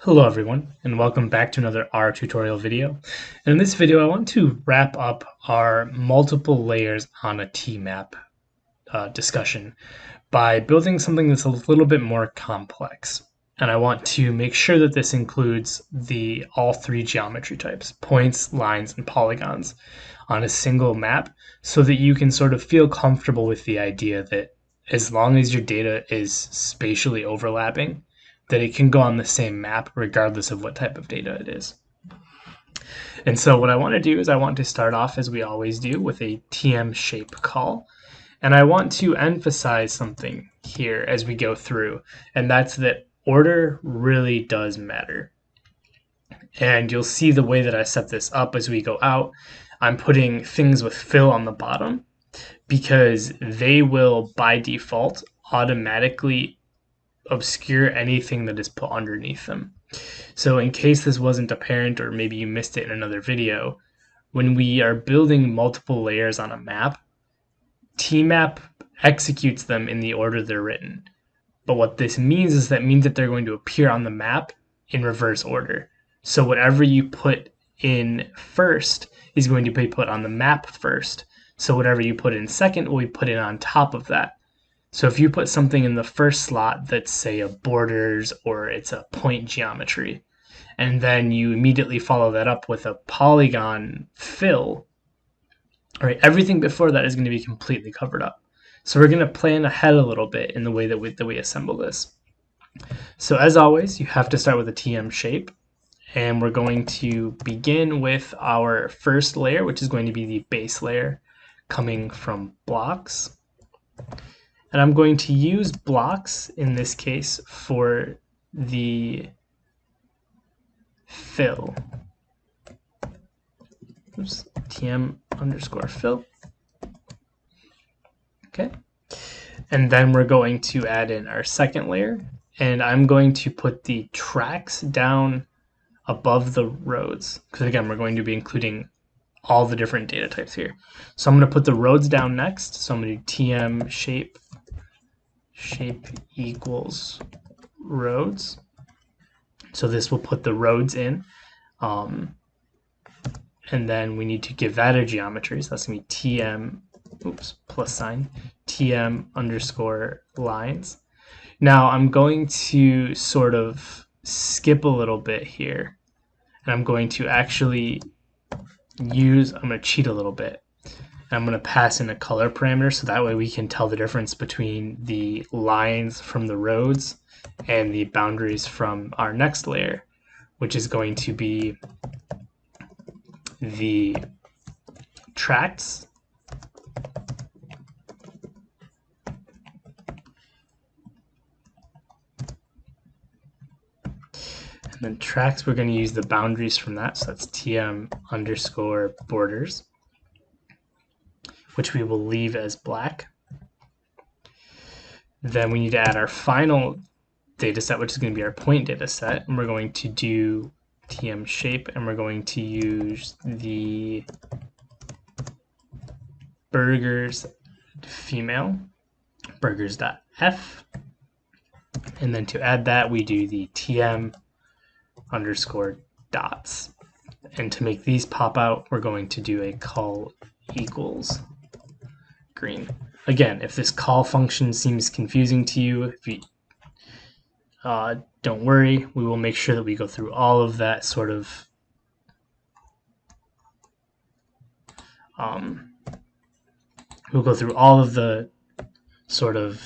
Hello everyone, and welcome back to another R tutorial video. And in this video, I want to wrap up our multiple layers on a tmap discussion by building something that's a little bit more complex. And I want to make sure that this includes all three geometry types, points, lines, and polygons, on a single map so that you can sort of feel comfortable with the idea that as long as your data is spatially overlapping, that it can go on the same map regardless of what type of data it is. And so what I want to do is I want to start off, as we always do, with a tm shape call. And I want to emphasize something here as we go through, and that's that order really does matter. And you'll see the way that I set this up as we go out. I'm putting things with fill on the bottom because they will, by default, automatically obscure anything that is put underneath them. So in case this wasn't apparent, or maybe you missed it in another video, when we are building multiple layers on a map, tmap executes them in the order they're written. But what this means is that they're going to appear on the map in reverse order. So whatever you put in first is going to be put on the map first. So whatever you put in second will be put in on top of that. So if you put something in the first slot that's, say, a borders or it's a point geometry, and then you immediately follow that up with a polygon fill, all right, everything before that is going to be completely covered up. So we're going to plan ahead a little bit in the way that we assemble this. So as always, you have to start with a tm shape, and we're going to begin with our first layer, which is going to be the base layer coming from blocks. And I'm going to use blocks in this case for the fill. Oops, tm underscore fill. Okay. And then we're going to add in our second layer, and I'm going to put the tracks down above the roads, because again, we're going to be including all the different data types here. So I'm going to put the roads down next. So I'm going to do tm shape equals roads. So this will put the roads in. And then we need to give that a geometry. So that's going to be tm, plus sign, tm underscore lines. Now I'm going to sort of skip a little bit here. And I'm going to actually I'm going to cheat a little bit. I'm going to pass in a color parameter so that way we can tell the difference between the lines from the roads and the boundaries from our next layer, which is going to be the tracts and then tracts, we're going to use the boundaries from that, so that's tm underscore borders, which we will leave as black. Then we need to add our final data set, which is going to be our point data set, and we're going to do tm shape, and we're going to use the burgers female, burgers.f, and then to add that we do the tm underscore dots. And to make these pop out, we're going to do a call equals green. Again, if this call function seems confusing to you, don't worry, we will make sure that we go through all of that sort of we'll go through all of the sort of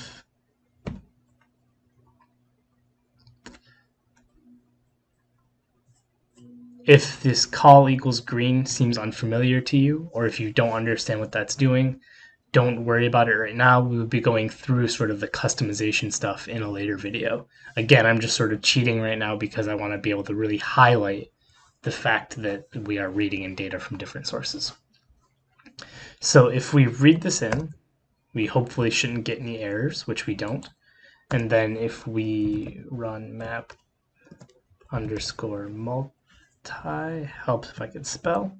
if this call equals green seems unfamiliar to you, or if you don't understand what that's doing, don't worry about it right now. We will be going through sort of the customization stuff in a later video. Again, I'm just sort of cheating right now because I want to be able to really highlight the fact that we are reading in data from different sources. So if we read this in, we hopefully shouldn't get any errors, which we don't. And then if we run map underscore multi, helps if I can spell,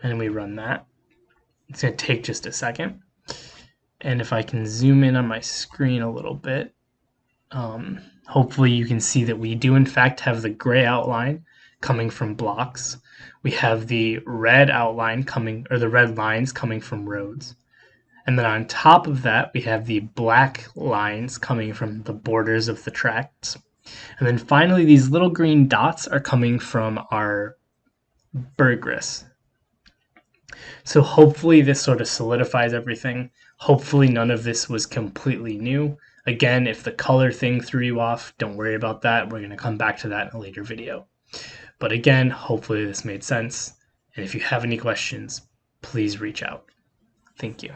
and we run that, it's going to take just a second. And if I can zoom in on my screen a little bit, Hopefully you can see that we do in fact have the gray outline coming from blocks. We have the red outline coming, or the red lines coming from roads. And then on top of that, we have the black lines coming from the borders of the tracks. And then finally, these little green dots are coming from our Burgess. So hopefully this sort of solidifies everything. Hopefully none of this was completely new. Again, if the color thing threw you off, don't worry about that. We're going to come back to that in a later video. But again, hopefully this made sense. And if you have any questions, please reach out. Thank you.